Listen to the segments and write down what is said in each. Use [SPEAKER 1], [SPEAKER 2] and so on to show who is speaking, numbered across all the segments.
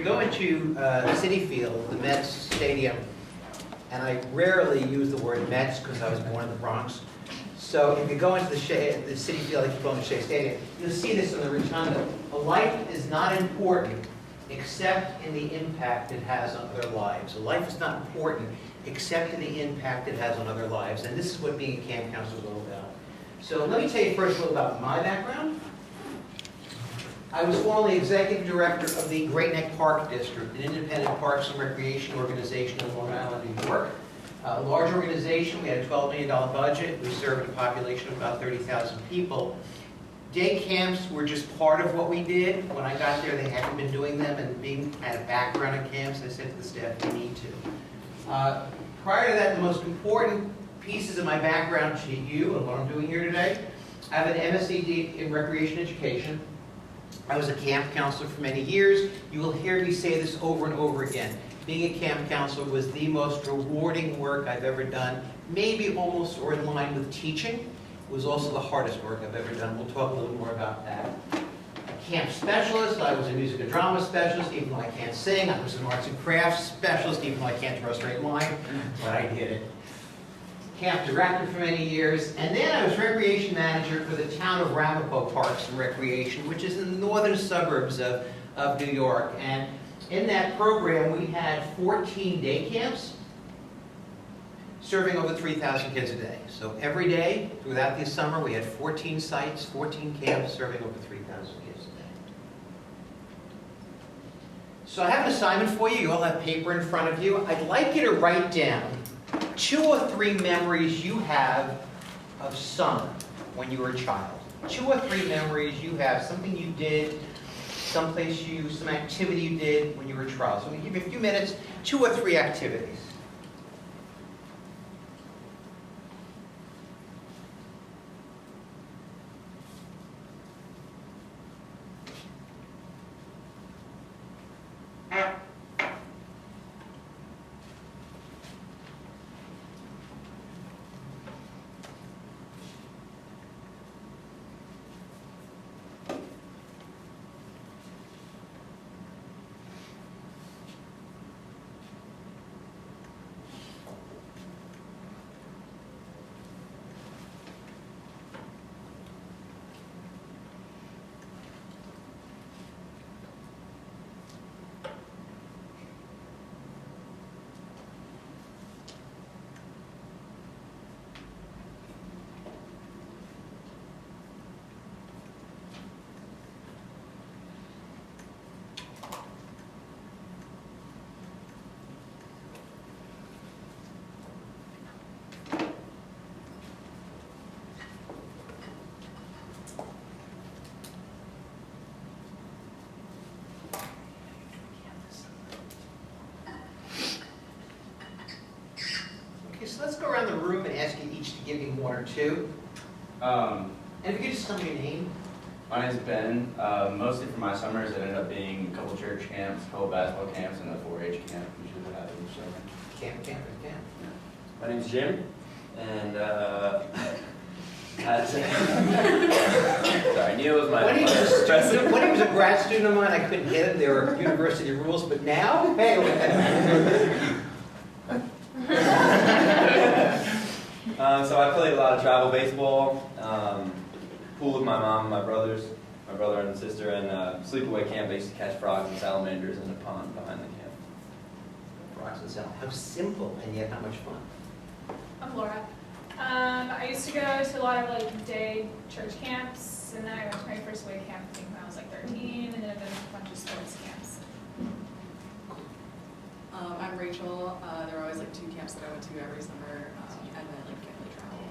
[SPEAKER 1] go into Citi Field, the Mets Stadium, and I rarely use the word Mets because I was born in the Bronx. So if you go into the Citi Field, if you go into Shea Stadium, you'll see this in the rotunda. A life is not important except in the impact it has on other lives. A life is not important except in the impact it has on other lives. And this is what being a camp counselor is all about. So let me tell you first a little about my background. I was formerly executive director of the Great Neck Park District, an independent parks and recreation organization in Long Island, New York. A large organization. We had a $12 million budget. We served a population of about 30,000 people. Day camps were just part of what we did. When I got there, they hadn't been doing them, and being had a background in camps, I said to the staff, we need to. Prior to that, the most important pieces of my background to you and what I'm doing here today, I have an MSc in recreation education. I was a camp counselor for many years. You will hear me say this over and over again. Being a camp counselor was the most rewarding work I've ever done, maybe almost or in line with teaching. It was also the hardest work I've ever done. We'll talk a little more about that. A camp specialist, I was a music and drama specialist, even though I can't sing. I was an arts and crafts specialist, even though I can't draw a straight line, but I did it. Camp director for many years, and then I was recreation manager for the town of Ramapo Parks and Recreation, which is in the northern suburbs of New York. And in that program, we had 14 day camps serving over 3,000 kids a day. So every day throughout the summer, we had 14 sites, 14 camps serving over 3,000 kids a day. So I have an assignment for you. You all have paper in front of you. I'd like you to write down 2 or 3 memories you have of summer when you were a child. 2 or 3 memories you have, something you did, some activity you did when you were a child. So I'm going to give you a few minutes, 2 or 3 activities. So let's go around the room and ask you each to give me 1 or 2. And if you could just tell me your name.
[SPEAKER 2] My name's Ben. Mostly for my summers, it ended up being a couple church camps, a couple basketball camps, and a 4-H camp, which is what happened each summer.
[SPEAKER 1] Camp.
[SPEAKER 2] Yeah.
[SPEAKER 3] My name's Jim, and sorry, Neil was my
[SPEAKER 1] When he was a grad student of mine, I couldn't hit him. There were university rules, but now, hey.
[SPEAKER 3] So I played a lot of travel baseball, pool with my mom and my brother and sister, and sleepaway camp. I used to catch frogs and salamanders in the pond behind the camp.
[SPEAKER 1] Frogs and salamanders. How simple, and yet how much fun.
[SPEAKER 4] I'm Laura. I used to go to a lot of day church camps, and then I went to my first away camp I think when I was 13, and then I've been to a bunch of sports camps.
[SPEAKER 5] I'm Rachel. There were always 2 camps that I went to every summer, and then family travel.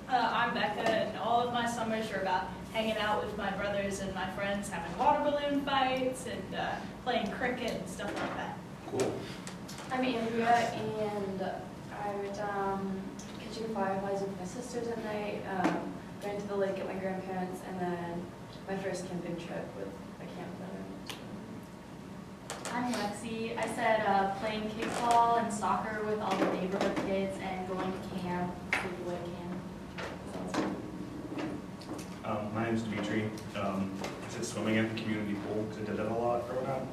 [SPEAKER 6] I'm Becca, and all of my summers are about hanging out with my brothers and my friends, having water balloon fights, and playing cricket and stuff like that.
[SPEAKER 1] Cool.
[SPEAKER 7] I'm Andrea, and I would catching fireflies with my sisters at night, going to the lake at my grandparents', and then my first camping trip with a camp brother.
[SPEAKER 8] I'm Lexi. I said playing kickball and soccer with all the neighborhood kids and going to camp, sleepaway camp.
[SPEAKER 9] My name is Dimitri. I said swimming at the community pool because I did that a lot growing up.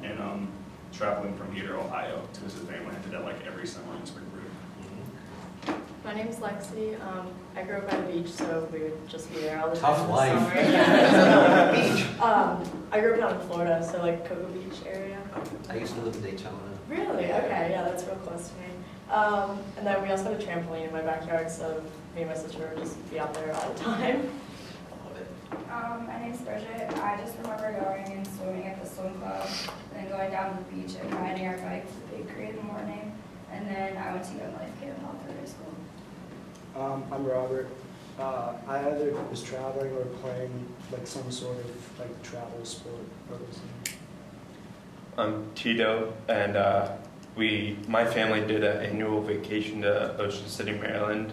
[SPEAKER 9] traveling from here to Ohio to visit family. I did that like every summer in spring break.
[SPEAKER 10] My name's Lexi. I grew up by the beach, so we would just be there all the
[SPEAKER 1] Tough
[SPEAKER 10] time in the
[SPEAKER 1] life.
[SPEAKER 10] summer. Yeah.
[SPEAKER 1] Beach.
[SPEAKER 10] I grew up down in Florida, so like Cocoa Beach area.
[SPEAKER 1] I used to live in Daytona.
[SPEAKER 10] Really? Okay, yeah, that's real close to me. And then we also had a trampoline in my backyard, so me and my sister would just be out there all the time.
[SPEAKER 1] Love it.
[SPEAKER 11] My name's Bridget. I just remember going and swimming at the swim club, and then going down to the beach and riding our bikes at Bakery in the morning. And then I went to Young Life Camp all through high school.
[SPEAKER 12] I'm Robert. I either was traveling or playing like some sort of like travel sport or something.
[SPEAKER 13] I'm Tito, and my family did an annual vacation to Ocean City, Maryland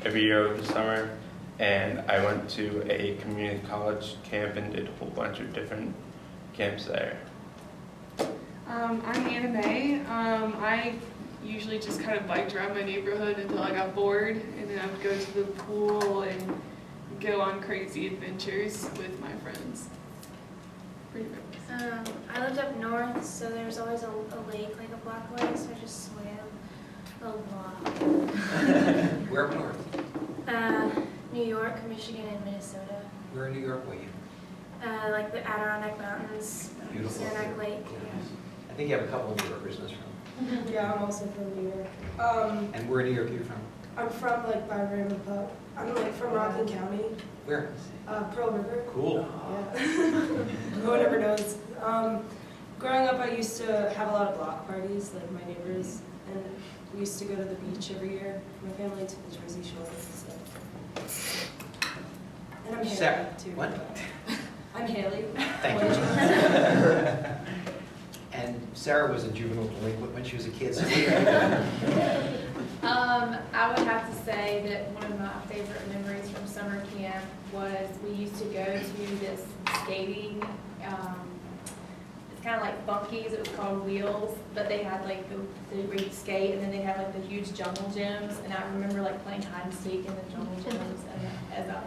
[SPEAKER 13] every year over the summer, and I went to a community college camp and did a whole bunch of different camps there.
[SPEAKER 14] I'm Anna May. I usually just kind of biked around my neighborhood until I got bored, and then I would go to the pool and go on crazy adventures with my friends. Pretty much.
[SPEAKER 15] I lived up north, so there was always a lake, like a black lake, so I just swam a lot.
[SPEAKER 1] Where up north?
[SPEAKER 15] New York, Michigan, and Minnesota.
[SPEAKER 1] Where in New York were you?
[SPEAKER 15] Like the Adirondack Mountains,
[SPEAKER 1] Beautiful.
[SPEAKER 15] Saranac Lake.
[SPEAKER 1] I think you have a couple of New Yorkers in this room.
[SPEAKER 16] Yeah, I'm also from New York.
[SPEAKER 1] And where in New York are you from?
[SPEAKER 16] I'm from like by Raymond Pup. I'm like from Rockland County.
[SPEAKER 1] Where?
[SPEAKER 16] Pearl River.
[SPEAKER 1] Cool.
[SPEAKER 16] Yeah. No one ever knows. Growing up, I used to have a lot of block parties, like my neighbors, and we used to go to the beach every year. My family to the Jersey Shore. So. And I'm Haley
[SPEAKER 1] Sarah.
[SPEAKER 16] too.
[SPEAKER 1] What?
[SPEAKER 16] I'm Haley.
[SPEAKER 1] Thank you. And Sarah was a juvenile delinquent when she was a kid. So
[SPEAKER 17] I would have to say that one of my favorite memories from summer camp was we used to go to this skating, it's kind of like Funkies, it was called Wheels, but they had like where you skate, and then they had like the huge jungle gyms, and I remember like playing hide and seek in the jungle gyms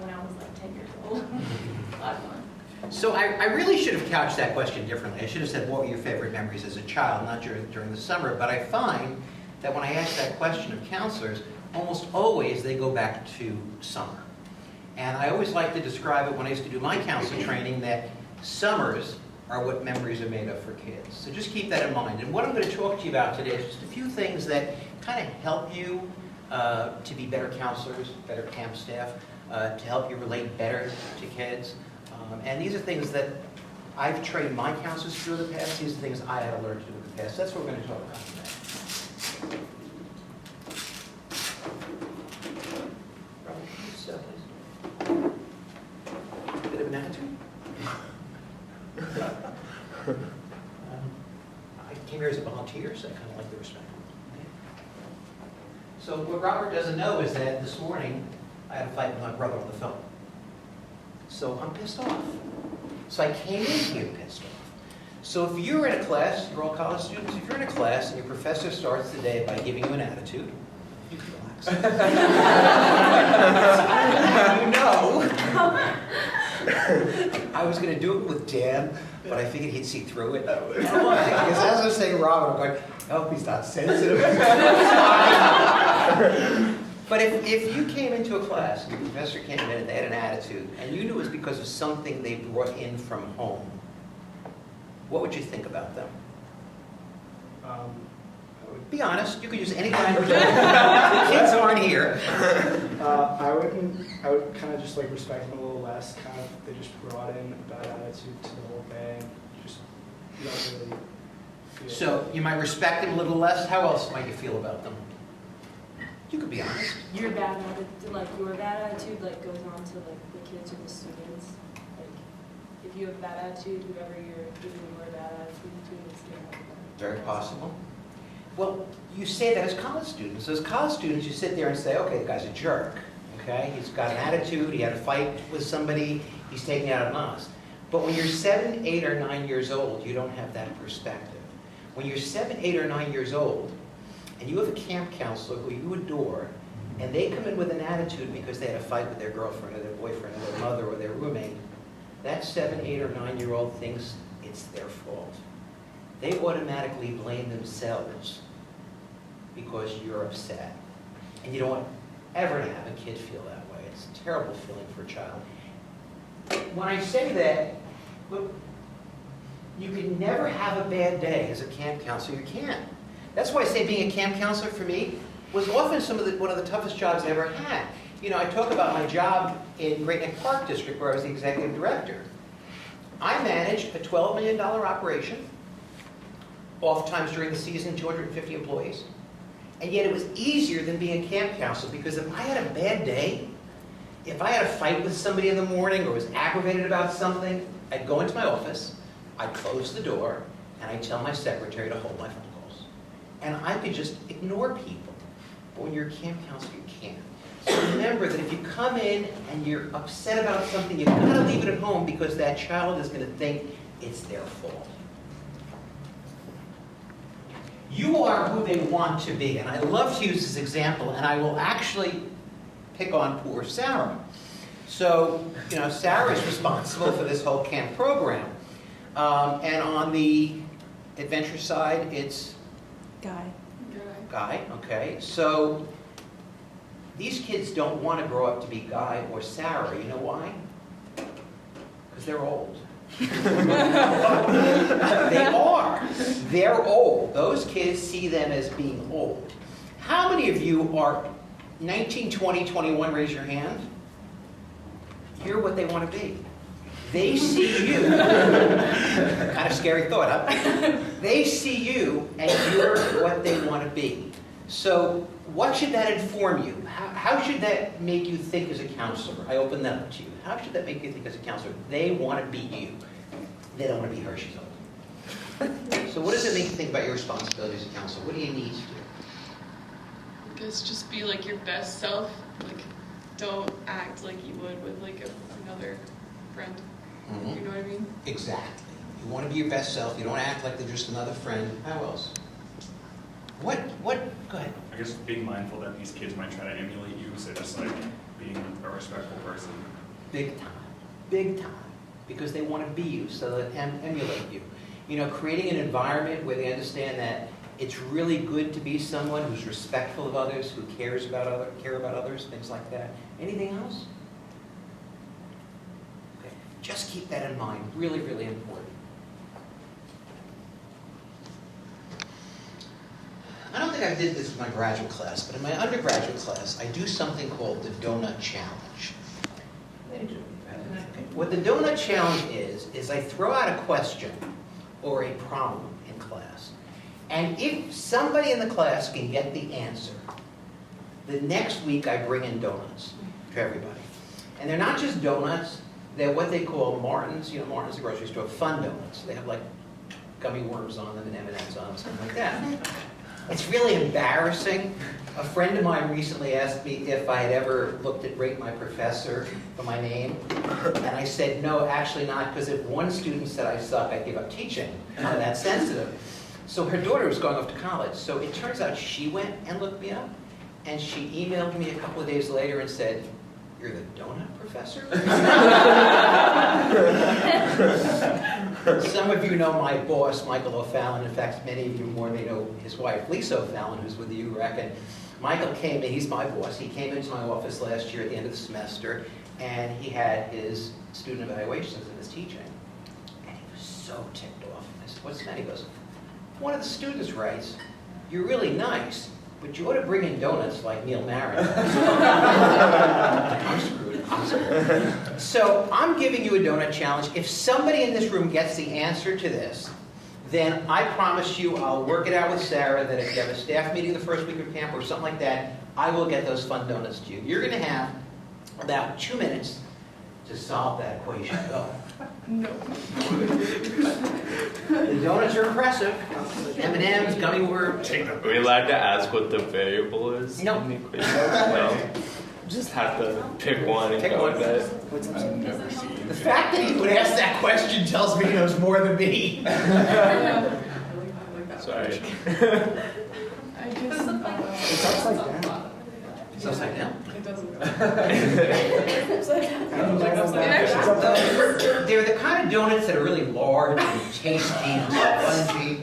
[SPEAKER 17] when I was like 10 years old. A lot of fun.
[SPEAKER 1] So I really should have couched that question differently. I should have said, what were your favorite memories as a child, not during the summer. But I find that when I ask that question of counselors, almost always they go back to summer. And I always like to describe it when I used to do my counselor training that summers are what memories are made of for kids. So just keep that in mind. And what I'm going to talk to you about today is just a few things that kind of help you to be better counselors, better camp staff, to help you relate better to kids. And these are things that I've trained my counselors through in the past. These are things I had to learn to do in the past. That's what we're going to talk about today. Bit of an attitude? I came here as a volunteer, so I kind of like the respect. So what Robert doesn't know is that this morning I had a fight with my brother on the phone. So I'm pissed off. So I came in here pissed off. So if you're in a class, you're all college students, if you're in a class and your professor starts the day by giving you an attitude, you can relax. You know, I was going to do it with Dan, but I figured he'd see through it. Because as I was saying to Robert, I'm going, I hope he's not sensitive. But if you came into a class and your professor came in and they had an attitude, and you knew it was because of something they brought in from home, what would you think about them? Be honest, you could use any language. Kids aren't here.
[SPEAKER 12] I would kind of just like respect them a little less. Kind of, they just brought in a bad attitude to the whole thing. Just you don't really feel.
[SPEAKER 1] So you might respect them a little less. How else might you feel about them? You could be honest.
[SPEAKER 16] Your bad attitude, like your bad attitude, like goes on to like the kids or the students. Like if you have a bad attitude, whoever you're giving more bad attitude to is going to have a
[SPEAKER 1] Very possible. Well, you say that as college students. As college students, you sit there and say, okay, the guy's a jerk. Okay, he's got an attitude. He had a fight with somebody. He's taking it out on us. But when you're 7, 8, or 9 years old, you don't have that perspective. When you're 7, 8, or 9 years old, and you have a camp counselor who you adore, and they come in with an attitude because they had a fight with their girlfriend or their boyfriend or their mother or their roommate, that 7, 8, or 9-year-old thinks it's their fault. they automatically blame themselves because you're upset. And you don't want ever to have a kid feel that way. It's a terrible feeling for a child. When I say that, look, you can never have a bad day as a camp counselor. You can't. That's why I say being a camp counselor for me was often one of the toughest jobs I ever had. You know, I talk about my job in Great Neck Park District where I was the executive director. I managed a $12 million operation, oftentimes during the season, 250 employees. And yet it was easier than being a camp counselor because if I had a bad day, if I had a fight with somebody in the morning or was aggravated about something, I'd go into my office, I'd close the door, and I'd tell my secretary to hold my phone calls. And I could just ignore people. But when you're a camp counselor, you can't. So remember that if you come in and you're upset about something, you've got to leave it at home because that child is going to think it's their fault. You are who they want to be. And I love to use this example, and I will actually pick on poor Sarah. So, you know, Sarah is responsible for this whole camp program. And on the adventure side, it's? Guy, okay. So these kids don't want to grow up to be Guy or Sarah. You know why? Because they're old. They are. They're old. Those kids see them as being old. How many of you are 19, 20, 21? Raise your hand. You're what they want to be. They see you. Kind of scary thought, huh? They see you and you're what they want to be. So what should that inform you? How should that make you think as a counselor? I open that up to you. How should that make you think as a counselor? They want to be you. They don't want to be her. She's old. So what does it make you think about your responsibility as a counselor? What do you need to do?
[SPEAKER 14] I guess just be like your best self. Like, don't act like you would with like another friend.
[SPEAKER 1] Mm-hmm.
[SPEAKER 14] You know what I mean?
[SPEAKER 1] Exactly. You want to be your best self. You don't act like they're just another friend. How else? What? Go ahead.
[SPEAKER 9] I guess being mindful that these kids might try to emulate you, so just like being a respectful person.
[SPEAKER 1] Big time. Big time. Because they want to be you, so they emulate you. You know, creating an environment where they understand that it's really good to be someone who's respectful of others, who care about others, things like that. Anything else? Okay. Just keep that in mind. Really, really important. I don't think I did this in my graduate class, but in my undergraduate class, I do something called the Donut Challenge. What the Donut Challenge is I throw out a question or a problem in class. And if somebody in the class can get the answer, the next week I bring in donuts to everybody. And they're not just donuts, they're what they call Martin's. You know, Martin's, the grocery store, fun donuts. They have like gummy worms on them and M&Ms on them, something like that. It's really embarrassing. A friend of mine recently asked me if I had ever looked at Rate My Professor for my name. And I said, no, actually not, because if one student said I suck, I'd give up teaching. I'm that sensitive. So her daughter was going off to college. So it turns out she went and looked me up. And she emailed me a couple of days later and said, you're the donut professor? Some of you know my boss, Michael O'Fallon. In fact, many of you more may know his wife, Lisa O'Fallon, who's with the UREC. And Michael came in, he's my boss. He came into my office last year at the end of the semester, and he had his student evaluations and his teaching. And he was so ticked off. I said, what's that? He goes, one of the students writes, you're really nice, but you ought to bring in donuts like Neil Marin. I'm screwed. So I'm giving you a donut challenge. If somebody in this room gets the answer to this, then I promise you I'll work it out with Sarah that if you have a staff meeting the first week of camp or something like that, I will get those fun donuts to you. You're going to have about 2 minutes to solve that equation. Go.
[SPEAKER 14] No.
[SPEAKER 1] The donuts are impressive. M&M's, gummy worms.
[SPEAKER 13] Are we allowed to ask what the variable is?
[SPEAKER 1] No.
[SPEAKER 13] In the equation? No. Just have to pick one and go with that.
[SPEAKER 9] I've never seen.
[SPEAKER 1] The fact that he would ask that question tells me he knows more than me.
[SPEAKER 13] Sorry.
[SPEAKER 12] It's upside down.
[SPEAKER 1] It's upside down?
[SPEAKER 14] It doesn't go.
[SPEAKER 1] They're the kind of donuts that are really large and tasty and spongy.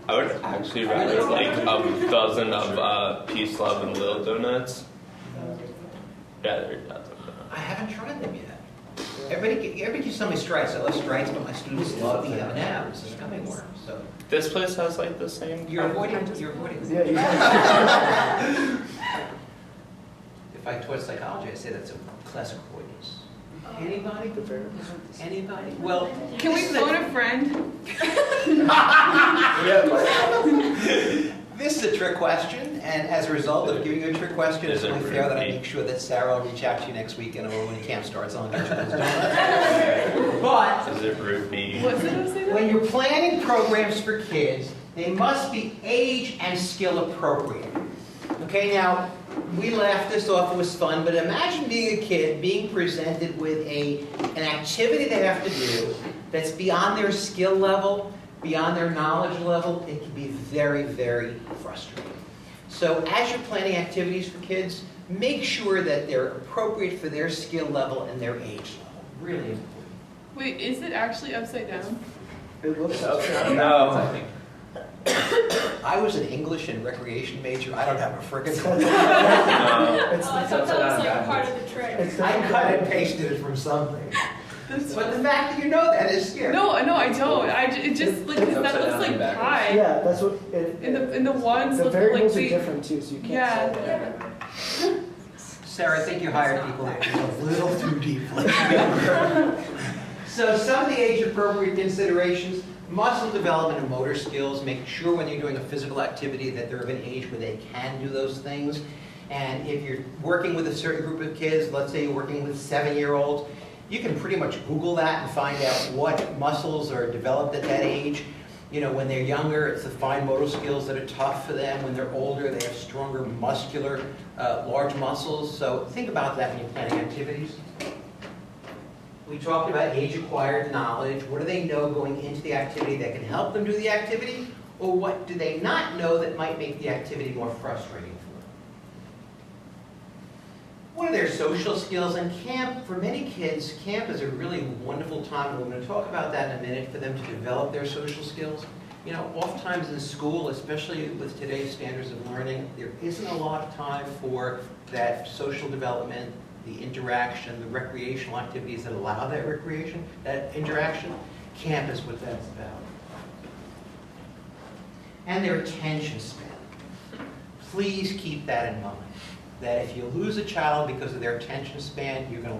[SPEAKER 13] I would actually rather like a dozen of peace, love, and little donuts. Rather a dozen.
[SPEAKER 1] I haven't tried them yet. Everybody keeps telling me Strites. I love Strites, but my students love the M&Ms, the gummy worms. So
[SPEAKER 13] This place has like the same.
[SPEAKER 1] you're avoiding. You're avoiding.
[SPEAKER 12] Yeah,
[SPEAKER 1] If I taught psychology, I'd say that's a classic avoidance. Anybody? Anybody? Well,
[SPEAKER 14] Can we
[SPEAKER 1] this is
[SPEAKER 14] phone a friend?
[SPEAKER 1] This is a trick question, and as a result of giving you a trick question, it's only fair that I make sure that Sarah will reach out to you next week and when camp starts, I'll get you those donuts. But
[SPEAKER 13] Is it root beer?
[SPEAKER 14] What's it?
[SPEAKER 1] when you're planning programs for kids, they must be age and skill appropriate. Okay, now, we laughed this off, it was fun, but imagine being a kid, being presented with an activity they have to do that's beyond their skill level, beyond their knowledge level. It can be very, very frustrating. So as you're planning activities for kids, make sure that they're appropriate for their skill level and their age level. Really important.
[SPEAKER 14] Wait, is it actually upside down?
[SPEAKER 12] It looks
[SPEAKER 3] No.
[SPEAKER 1] I was an English and recreation major. I don't have a frickin' clue.
[SPEAKER 12] It's,
[SPEAKER 6] I thought that was like part of the trick.
[SPEAKER 12] it's
[SPEAKER 1] I cut and pasted it from something. But the fact that you know that is scary.
[SPEAKER 14] No, I don't. It just like 'cause that
[SPEAKER 3] upside
[SPEAKER 14] looks
[SPEAKER 3] down
[SPEAKER 14] like
[SPEAKER 3] and backwards.
[SPEAKER 14] pie.
[SPEAKER 12] yeah, that's what it.
[SPEAKER 14] In the ones
[SPEAKER 12] the
[SPEAKER 14] look like
[SPEAKER 12] variables are
[SPEAKER 14] they.
[SPEAKER 12] different too, so you can't
[SPEAKER 14] Yeah.
[SPEAKER 12] solve that.
[SPEAKER 1] Sarah, I think you hired people that a little too deeply. So some of the age-appropriate considerations, muscle development and motor skills, making sure when you're doing a physical activity that they're of an age where they can do those things. And if you're working with a certain group of kids, let's say you're working with 7-year-olds, you can pretty much Google that and find out what muscles are developed at that age. You know, when they're younger, it's the fine motor skills that are tough for them. When they're older, they have stronger muscular, large muscles. So think about that when you're planning activities. We talked about age-acquired knowledge. What do they know going into the activity that can help them do the activity? Or what do they not know that might make the activity more frustrating for them? What are their social skills? And camp, for many kids, camp is a really wonderful time, and we're going to talk about that in a minute, for them to develop their social skills. You know, oftentimes in school, especially with today's standards of learning, there isn't a lot of time for that social development, the interaction, the recreational activities that allow that recreation, that interaction. Camp is what that's about. And their attention span. Please keep that in mind, that if you lose a child because of their attention span, you're going to